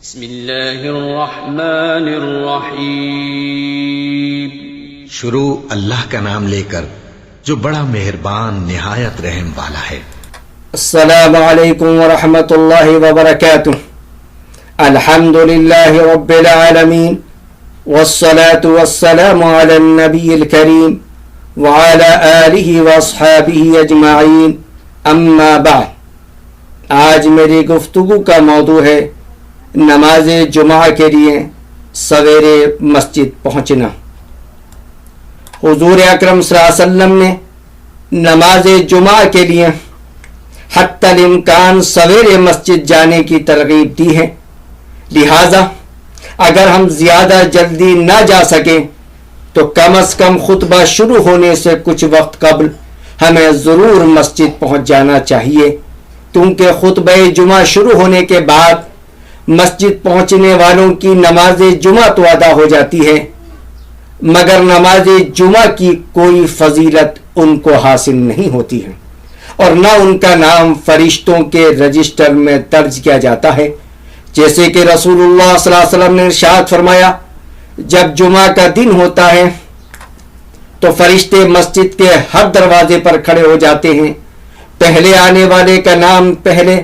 بسم اللہ الرحمن الرحیم۔ شروع اللہ کا نام لے کر جو بڑا مہربان نہایت رحم والا ہے۔ السلام علیکم ورحمۃ اللہ وبرکاتہ۔ الحمد للہ رب العالمین والصلاة والسلام علی النبی الکریم وعلی آلہ واصحابہ اجمعین، اما بعد۔ آج میری گفتگو کا موضوع ہے نماز جمعہ کے لیے سویرے مسجد پہنچنا۔ حضور اکرم صلی اللہ علیہ وسلم نے نماز جمعہ کے لیے حتی الامکان سویرے مسجد جانے کی ترغیب دی ہے، لہذا اگر ہم زیادہ جلدی نہ جا سکیں تو کم از کم خطبہ شروع ہونے سے کچھ وقت قبل ہمیں ضرور مسجد پہنچ جانا چاہیے، کیونکہ خطبہ جمعہ شروع ہونے کے بعد مسجد پہنچنے والوں کی نماز جمعہ تو ادا ہو جاتی ہے، مگر نماز جمعہ کی کوئی فضیلت ان کو حاصل نہیں ہوتی ہے، اور نہ ان کا نام فرشتوں کے رجسٹر میں درج کیا جاتا ہے، جیسے کہ رسول اللہ صلی اللہ علیہ وسلم نے ارشاد فرمایا، جب جمعہ کا دن ہوتا ہے تو فرشتے مسجد کے ہر دروازے پر کھڑے ہو جاتے ہیں، پہلے آنے والے کا نام پہلے،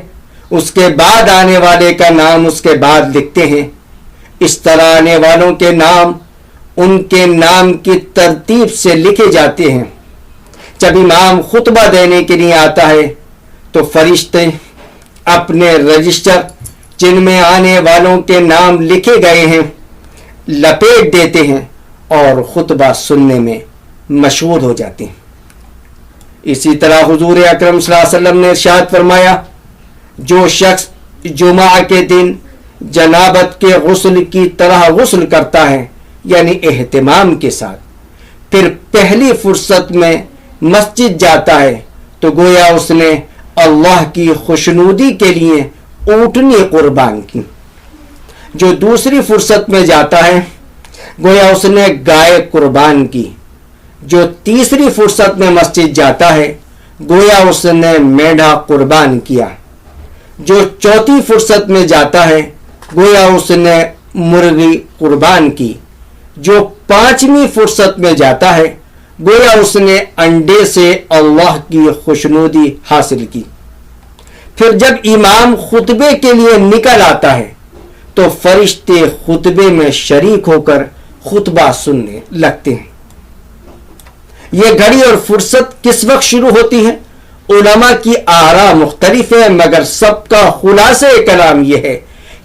اس کے بعد آنے والے کا نام اس کے بعد لکھتے ہیں۔ اس طرح آنے والوں کے نام ان کے نام کی ترتیب سے لکھے جاتے ہیں۔ جب امام خطبہ دینے کے لیے آتا ہے تو فرشتے اپنے رجسٹر جن میں آنے والوں کے نام لکھے گئے ہیں لپیٹ دیتے ہیں اور خطبہ سننے میں مشغول ہو جاتے ہیں۔ اسی طرح حضور اکرم صلی اللہ علیہ وسلم نے ارشاد فرمایا، جو شخص جمعہ کے دن جنابت کے غسل کی طرح غسل کرتا ہے، یعنی اہتمام کے ساتھ، پھر پہلی فرصت میں مسجد جاتا ہے تو گویا اس نے اللہ کی خوشنودی کے لیے اونٹنی قربان کی۔ جو دوسری فرصت میں جاتا ہے گویا اس نے گائے قربان کی۔ جو تیسری فرصت میں مسجد جاتا ہے گویا اس نے میڑھا قربان کیا۔ جو چوتھی فرصت میں جاتا ہے گویا اس نے مرغی قربان کی۔ جو پانچویں فرصت میں جاتا ہے گویا اس نے انڈے سے اللہ کی خوشنودی حاصل کی۔ پھر جب امام خطبے کے لیے نکل آتا ہے تو فرشتے خطبے میں شریک ہو کر خطبہ سننے لگتے ہیں۔ یہ گھڑی اور فرصت کس وقت شروع ہوتی ہے؟ علماء کی آراء مختلف ہے، مگر سب کا خلاصہ کلام یہ ہے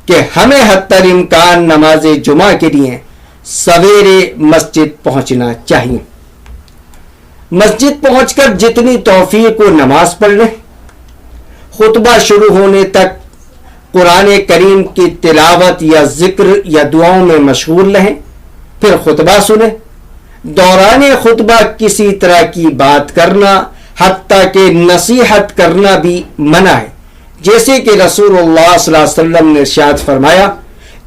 کہ ہمیں حتی الامکان نماز جمعہ کے لیے سویرے مسجد پہنچنا چاہیے۔ مسجد پہنچ کر جتنی توفیق کو نماز پڑھ لیں، خطبہ شروع ہونے تک قرآن کریم کی تلاوت یا ذکر یا دعاؤں میں مشغول رہیں، پھر خطبہ سنیں۔ دوران خطبہ کسی طرح کی بات کرنا حتیٰ کہ نصیحت کرنا بھی منع ہے، جیسے کہ رسول اللہ صلی اللہ علیہ وسلم نے ارشاد فرمایا،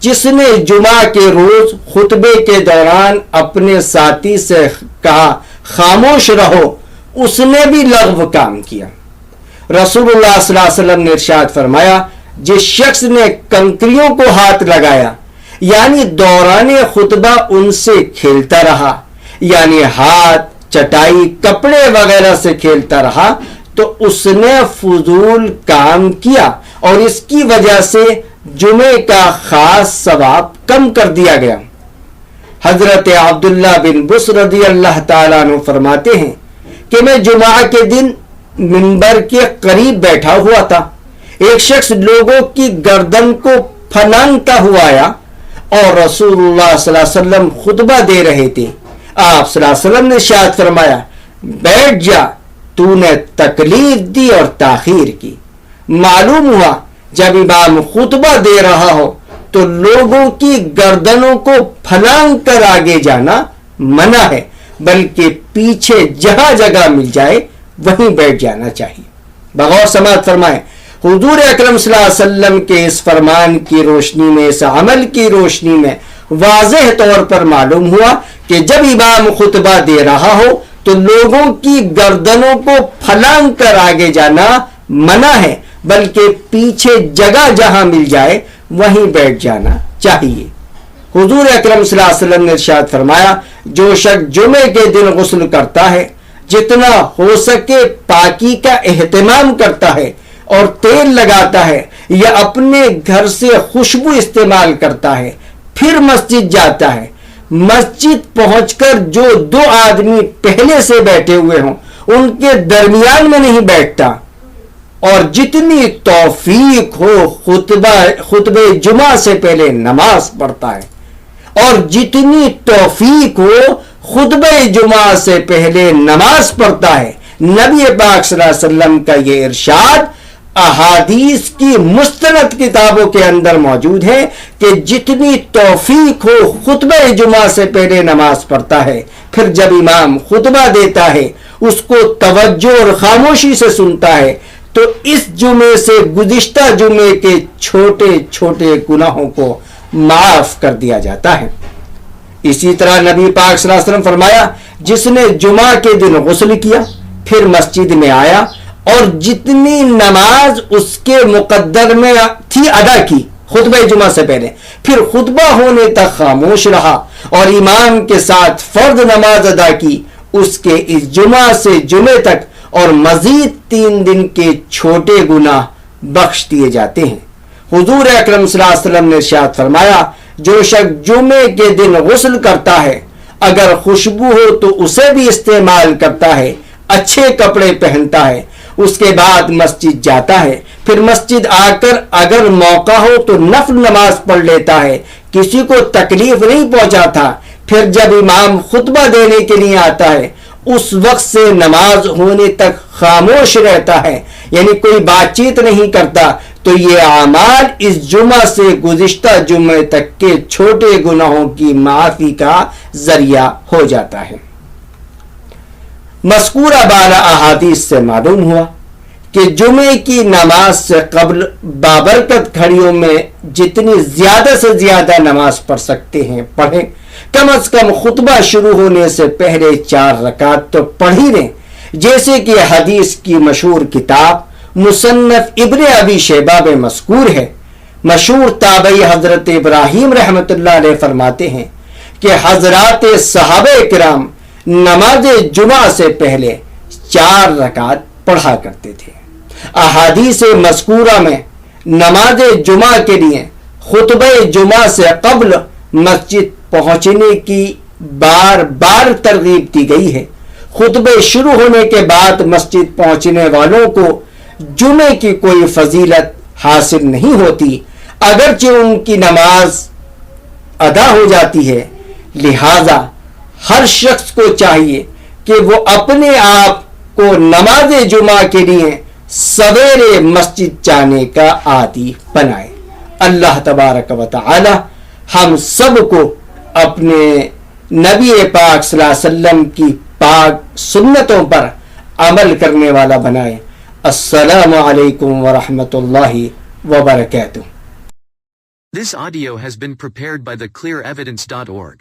جس نے جمعہ کے روز خطبے کے دوران اپنے ساتھی سے کہا خاموش رہو، اس نے بھی لغو کام کیا۔ رسول اللہ صلی اللہ علیہ وسلم نے ارشاد فرمایا، جس شخص نے کنکریوں کو ہاتھ لگایا یعنی دوران خطبہ ان سے کھیلتا رہا، یعنی ہاتھ، چٹائی، کپڑے وغیرہ سے کھیلتا رہا، تو اس نے فضول کام کیا اور اس کی وجہ سے جمعے کا خاص ثواب کم کر دیا گیا۔ حضرت عبداللہ بن بصر رضی اللہ تعالیٰ عنہ فرماتے ہیں کہ میں جمعہ کے دن منبر کے قریب بیٹھا ہوا تھا، ایک شخص لوگوں کی گردن کو پھلانگتا ہوا آیا اور رسول اللہ صلی اللہ علیہ وسلم خطبہ دے رہے تھے۔ آپ صلی اللہ علیہ وسلم نے ارشاد فرمایا، بیٹھ جا، تو نے تکلیف دی اور تاخیر کی۔ معلوم ہوا جب امام خطبہ دے رہا ہو تو لوگوں کی گردنوں کو پھلانگ کر آگے جانا منع ہے، بلکہ پیچھے جہاں جگہ مل جائے وہیں بیٹھ جانا چاہیے۔ بغور سماعت فرمائیں، حضور اکرم صلی اللہ علیہ وسلم کے اس فرمان کی روشنی میں، اس عمل کی روشنی میں واضح طور پر معلوم ہوا کہ جب امام خطبہ دے رہا ہو تو لوگوں کی گردنوں کو پھلانگ کر آگے جانا منع ہے، بلکہ پیچھے جگہ جہاں مل جائے وہیں بیٹھ جانا چاہیے۔ حضور اکرم صلی اللہ علیہ وسلم نے ارشاد فرمایا، جو شخص جمعے کے دن غسل کرتا ہے، جتنا ہو سکے پاکی کا اہتمام کرتا ہے اور تیل لگاتا ہے یا اپنے گھر سے خوشبو استعمال کرتا ہے، پھر مسجد جاتا ہے، مسجد پہنچ کر جو دو آدمی پہلے سے بیٹھے ہوئے ہوں ان کے درمیان میں نہیں بیٹھتا، اور جتنی توفیق ہو خطبہ جمعہ سے پہلے نماز پڑھتا ہے، اور جتنی توفیق ہو خطبہ جمعہ سے پہلے نماز پڑھتا ہے۔ نبی پاک صلی اللہ علیہ وسلم کا یہ ارشاد احادیث کی مستند کتابوں کے اندر موجود ہے کہ جتنی توفیق ہو خطبہ جمعہ سے پہلے نماز پڑھتا ہے، پھر جب امام خطبہ دیتا ہے اس کو توجہ اور خاموشی سے سنتا ہے، تو اس جمعے سے گزشتہ جمعے کے چھوٹے چھوٹے گناہوں کو معاف کر دیا جاتا ہے۔ اسی طرح نبی پاک صلی اللہ علیہ وسلم فرمایا، جس نے جمعہ کے دن غسل کیا، پھر مسجد میں آیا اور جتنی نماز اس کے مقدر میں تھی ادا کی خطبہ جمعہ سے پہلے، پھر خطبہ ہونے تک خاموش رہا اور امام کے ساتھ فرض نماز ادا کی، اس کے اس جمعہ سے جمعے تک اور مزید 3 دن کے چھوٹے گناہ بخش دیے جاتے ہیں۔ حضور اکرم صلی اللہ علیہ وسلم نے ارشاد فرمایا، جو شخص جمعے کے دن غسل کرتا ہے، اگر خوشبو ہو تو اسے بھی استعمال کرتا ہے، اچھے کپڑے پہنتا ہے، اس کے بعد مسجد جاتا ہے، پھر مسجد آ کر اگر موقع ہو تو نفل نماز پڑھ لیتا ہے، کسی کو تکلیف نہیں پہنچاتا، پھر جب امام خطبہ دینے کے لیے آتا ہے اس وقت سے نماز ہونے تک خاموش رہتا ہے، یعنی کوئی بات چیت نہیں کرتا، تو یہ اعمال اس جمعہ سے گزشتہ جمعے تک کے چھوٹے گناہوں کی معافی کا ذریعہ ہو جاتا ہے۔ مذکورہ بالا احادیث سے معلوم ہوا کہ جمعے کی نماز سے قبل بابرکت گھڑیوں میں جتنی زیادہ سے زیادہ نماز پڑھ سکتے ہیں پڑھیں، کم از کم خطبہ شروع ہونے سے پہلے 4 رکعت تو پڑھ ہی لیں، جیسے کہ حدیث کی مشہور کتاب مصنف ابن ابی شیبہ میں مذکور ہے۔ مشہور تابعی حضرت ابراہیم رحمۃ اللہ علیہ فرماتے ہیں کہ حضرات صحابہ کرام نماز جمعہ سے پہلے 4 رکعت پڑھا کرتے تھے۔ احادیث مذکورہ میں نماز جمعہ کے لیے خطبہ جمعہ سے قبل مسجد پہنچنے کی بار بار ترغیب دی گئی ہے۔ خطبے شروع ہونے کے بعد مسجد پہنچنے والوں کو جمعے کی کوئی فضیلت حاصل نہیں ہوتی، اگرچہ ان کی نماز ادا ہو جاتی ہے، لہذا ہر شخص کو چاہیے کہ وہ اپنے آپ کو نماز جمعہ کے لیے سویرے مسجد جانے کا عادی بنائے۔ اللہ تبارک و تعالی ہم سب کو اپنے نبی پاک صلی اللہ علیہ وسلم کی پاک سنتوں پر عمل کرنے والا بنائے۔ السلام علیکم ورحمۃ اللہ وبرکاتہ۔ This audio has been prepared by theclearevidence.org.